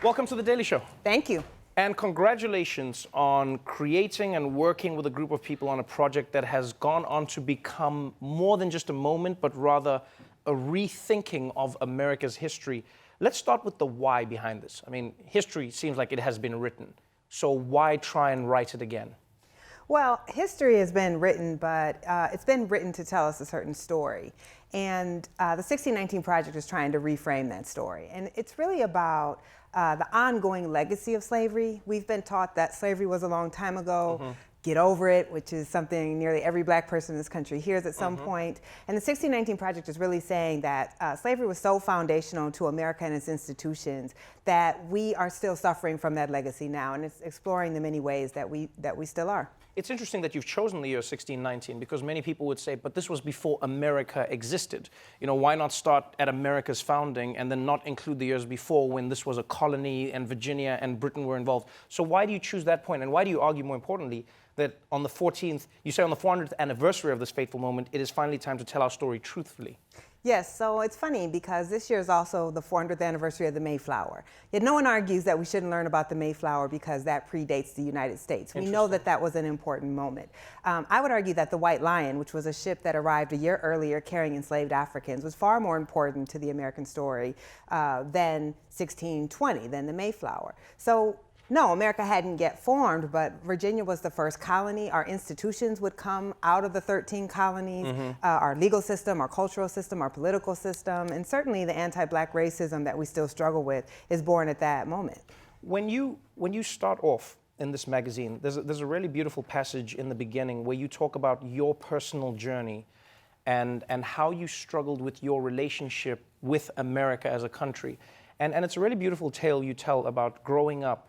Welcome to The Daily Show. Thank you. And congratulations on creating and working with a group of people on a project that has gone on to become more than just a moment, but rather a rethinking of America's history. Let's start with the why behind this. I mean, history seems like it has been written. So why try and write it again? Well, history has been written, but it's been written to tell us a certain story. And the 1619 Project is trying to reframe that story. And it's really about the ongoing legacy of slavery. We've been taught that slavery was a long time ago. Get over it, which is something nearly every black person in this country hears at some point. And the 1619 Project is really saying that slavery was so foundational to America and its institutions that we are still suffering from that legacy now, and it's exploring the many ways that we still are. It's interesting that you've chosen the year 1619 because many people would say, but this was before America existed. You know, why not start at America's founding and then not include the years before when this was a colony and Virginia and Britain were involved? So why do you choose that point, and why do you argue, more importantly, that on the 14th, you say on the 400th anniversary of this fateful moment, it is finally time to tell our story truthfully? Yes, so it's funny because this year is also the 400th anniversary of the Mayflower. Yet no one argues that we shouldn't learn about the Mayflower because that predates the United States. We know that that was an important moment. I would argue that the White Lion, which was a ship that arrived a year earlier carrying enslaved Africans, was far more important to the American story than 1620, than the Mayflower. So no, America hadn't yet formed, but Virginia was the first colony. Our institutions would come out of the 13 colonies, our legal system, our cultural system, our political system, and certainly the anti-black racism that we still struggle with is born at that moment. When you start off in this magazine, there's a really beautiful passage in the beginning where you talk about your personal journey and how you struggled with your relationship with America as a country. And it's a really beautiful tale you tell about growing up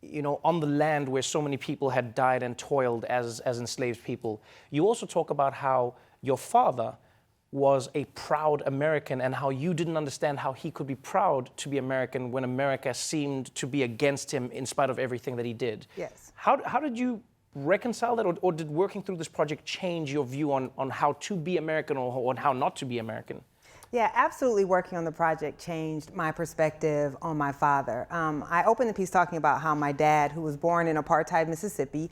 you know, on the land where so many people had died and toiled as enslaved people. You also talk about how your father was a proud American and how you didn't understand how he could be proud to be American when America seemed to be against him in spite of everything that he did. Yes. How did you reconcile that, or did working through this project change your view on how to be American or on how not to be American? Yeah, absolutely. Working on the project changed my perspective on my father. I opened the piece talking about how my dad, who was born in apartheid Mississippi,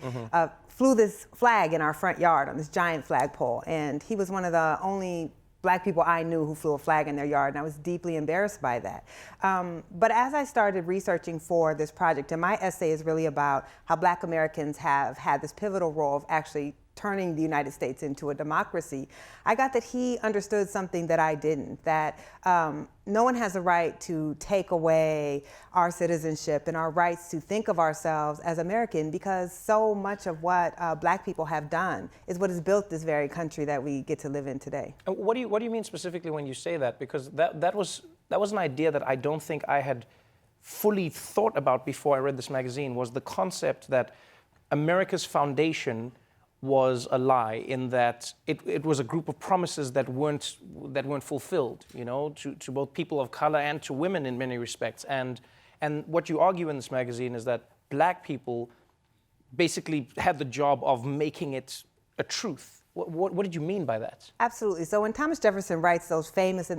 flew this flag in our front yard on this giant flagpole. And he was one of the only black people I knew who flew a flag in their yard, and I was deeply embarrassed by that. But as I started researching for this project, and my essay is really about how black Americans have had this pivotal role of actually turning the United States into a democracy, I got that he understood something that I didn't, that no one has a right to take away our citizenship and our rights to think of ourselves as American, because so much of what black people have done is what has built this very country that we get to live in today. And what do you mean specifically when you say that? Because that was an idea that I don't think I had fully thought about before I read this magazine, was the concept that America's foundation was a lie, in that it was a group of promises that weren't fulfilled, you know, to both people of color and to women in many respects. And what you argue in this magazine is that black people basically had the job of making it a truth. What did you mean by that? Absolutely. So when Thomas Jefferson writes those famous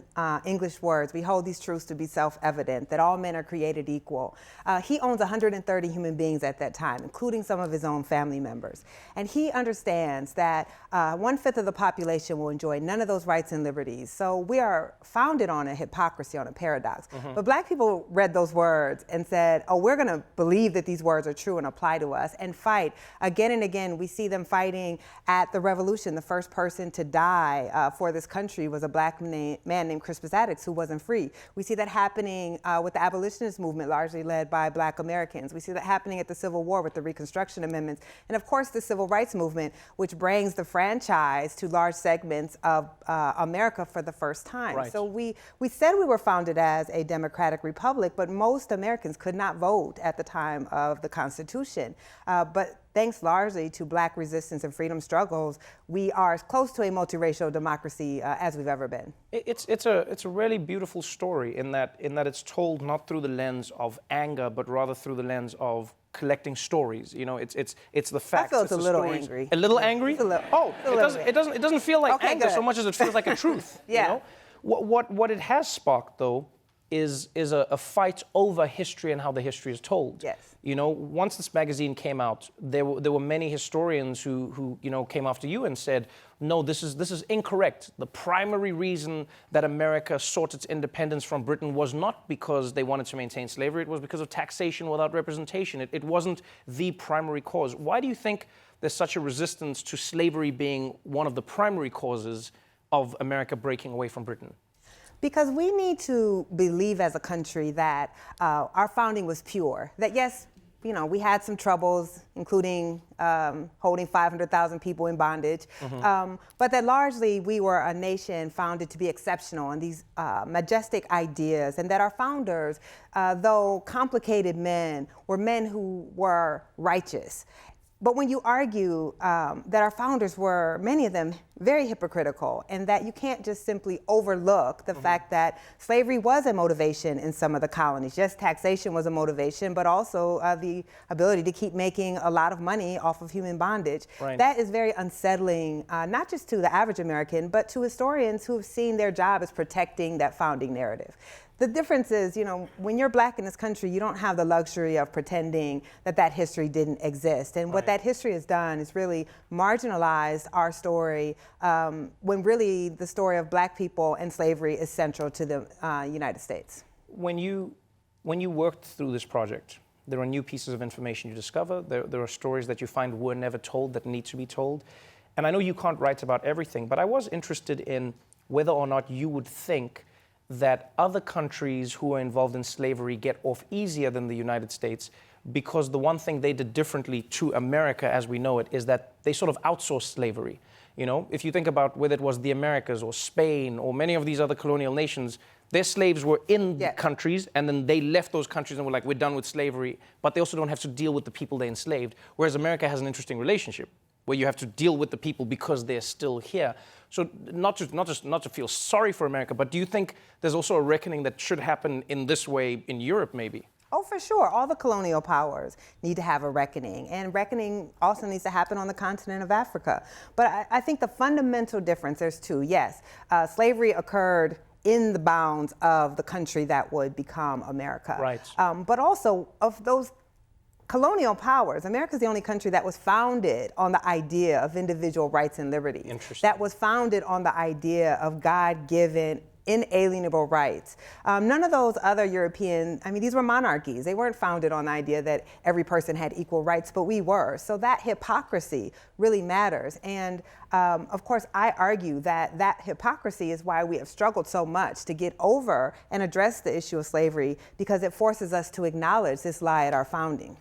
English words, we hold these truths to be self-evident, that all men are created equal. He owns 130 human beings at that time, including some of his own family members. And he understands that 1/5 of the population will enjoy none of those rights and liberties. So we are founded on a hypocrisy, on a paradox. But black people read those words and said, oh, we're going to believe that these words are true and apply to us, and fight. Again and again, we see them fighting at the revolution. The first person to die for this country was a black man named Crispus Attucks, who wasn't free. We see that happening with the abolitionist movement, largely led by black Americans. We see that happening at the Civil War with the Reconstruction Amendments. And of course, the Civil Rights Movement, which brings the franchise to large segments of America for the first time. Right. So we said we were founded as a democratic republic, but most Americans could not vote at the time of the Constitution. But thanks largely to black resistance and freedom struggles, we are as close to a multiracial democracy as we've ever been. It's a really beautiful story in that it's told not through the lens of anger, but rather through the lens of collecting stories. You know, it's the facts. I feel it's a little stories. angry. A little angry? It's a little, oh, it doesn't feel like okay, anger good. so much as it feels like a truth. Yeah. You know? What it has sparked, though, is a fight over history and how the history is told. Yes. You know, once this magazine came out, there were many historians who you know came after you and said, no, this is incorrect. The primary reason that America sought its independence from Britain was not because they wanted to maintain slavery. It was because of taxation without representation. It wasn't the primary cause. Why do you think there's such a resistance to slavery being one of the primary causes of America breaking away from Britain? Because we need to believe as a country that our founding was pure. That yes, you know, we had some troubles, including holding 500,000 people in bondage, but that largely we were a nation founded to be exceptional and these majestic ideas, and that our founders, though complicated men, were men who were righteous. But when you argue that our founders were, many of them, very hypocritical, and that you can't just simply overlook the fact that slavery was a motivation in some of the colonies. Yes, taxation was a motivation, but also the ability to keep making a lot of money off of human bondage. Right. That is very unsettling, not just to the average American, but to historians who have seen their job as protecting that founding narrative. The difference is, you know, when you're black in this country, you don't have the luxury of pretending that that history didn't exist. And what that history has done is really marginalized our story when really the story of black people and slavery is central to the United States. When you worked through this project, there are new pieces of information you discover. There are stories that you find were never told that need to be told. And I know you can't write about everything, but I was interested in whether or not you would think that other countries who are involved in slavery get off easier than the United States, because the one thing they did differently to America as we know it is that they sort of outsourced slavery. You know, if you think about whether it was the Americas or Spain or many of these other colonial nations, their slaves were in the countries, and then they left those countries and were like, we're done with slavery, but they also don't have to deal with the people they enslaved, whereas America has an interesting relationship where you have to deal with the people because they're still here. So not to feel sorry for America, but do you think there's also a reckoning that should happen in this way in Europe maybe? Oh, for sure. All the colonial powers need to have a reckoning, and reckoning also needs to happen on the continent of Africa. But I think the fundamental difference, there's two. Yes, slavery occurred in the bounds of the country that would become America. Right. But also of those colonial powers, America is the only country that was founded on the idea of individual rights and liberties. Interesting. That was founded on the idea of God-given inalienable rights. None of those other European, I mean, these were monarchies. They weren't founded on the idea that every person had equal rights, but we were. So that hypocrisy really matters. And of course, I argue that that hypocrisy is why we have struggled so much to get over and address the issue of slavery, because it forces us to acknowledge this lie at our founding.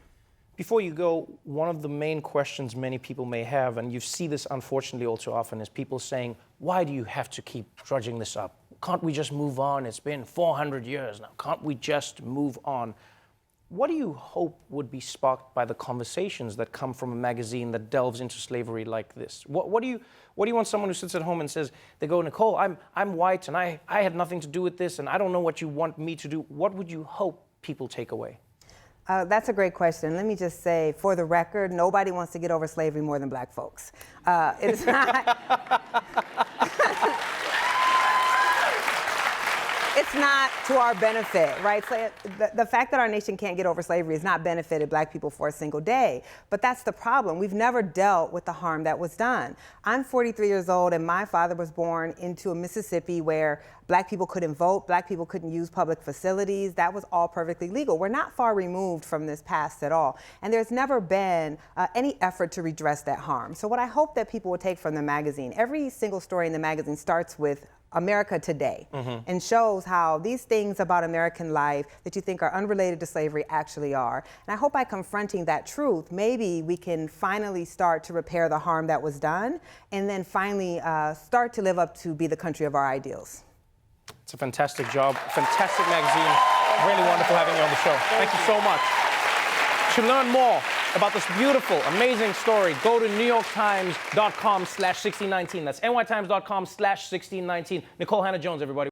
Before you go, one of the main questions many people may have, and you see this unfortunately all too often, is people saying, why do you have to keep drudging this up? Can't we just move on? It's been 400 years now. Can't we just move on? What do you hope would be sparked by the conversations that come from a magazine that delves into slavery like this? What do you want someone who sits at home and says, they go, Nikole, I'm white and I had nothing to do with this and I don't know what you want me to do. What would you hope people take away? That's a great question. Let me just say, for the record, nobody wants to get over slavery more than black folks. It's not. It's not to our benefit, right? So the fact that our nation can't get over slavery has not benefited black people for a single day. But that's the problem. We've never dealt with the harm that was done. I'm 43 years old, and my father was born into a Mississippi where black people couldn't vote, black people couldn't use public facilities. That was all perfectly legal. We're not far removed from this past at all. And there's never been any effort to redress that harm. So what I hope that people will take from the magazine, every single story in the magazine starts with America today, and shows how these things about American life that you think are unrelated to slavery actually are. And I hope by confronting that truth, maybe we can finally start to repair the harm that was done, and then finally start to live up to be the country of our ideals. It's a fantastic job, fantastic magazine. Really wonderful having you on the show. Thank you so much. To learn more about this beautiful, amazing story, go to NewYorkTimes.com/1619. That's NYTimes.com/1619. Nikole Hannah-Jones, everybody.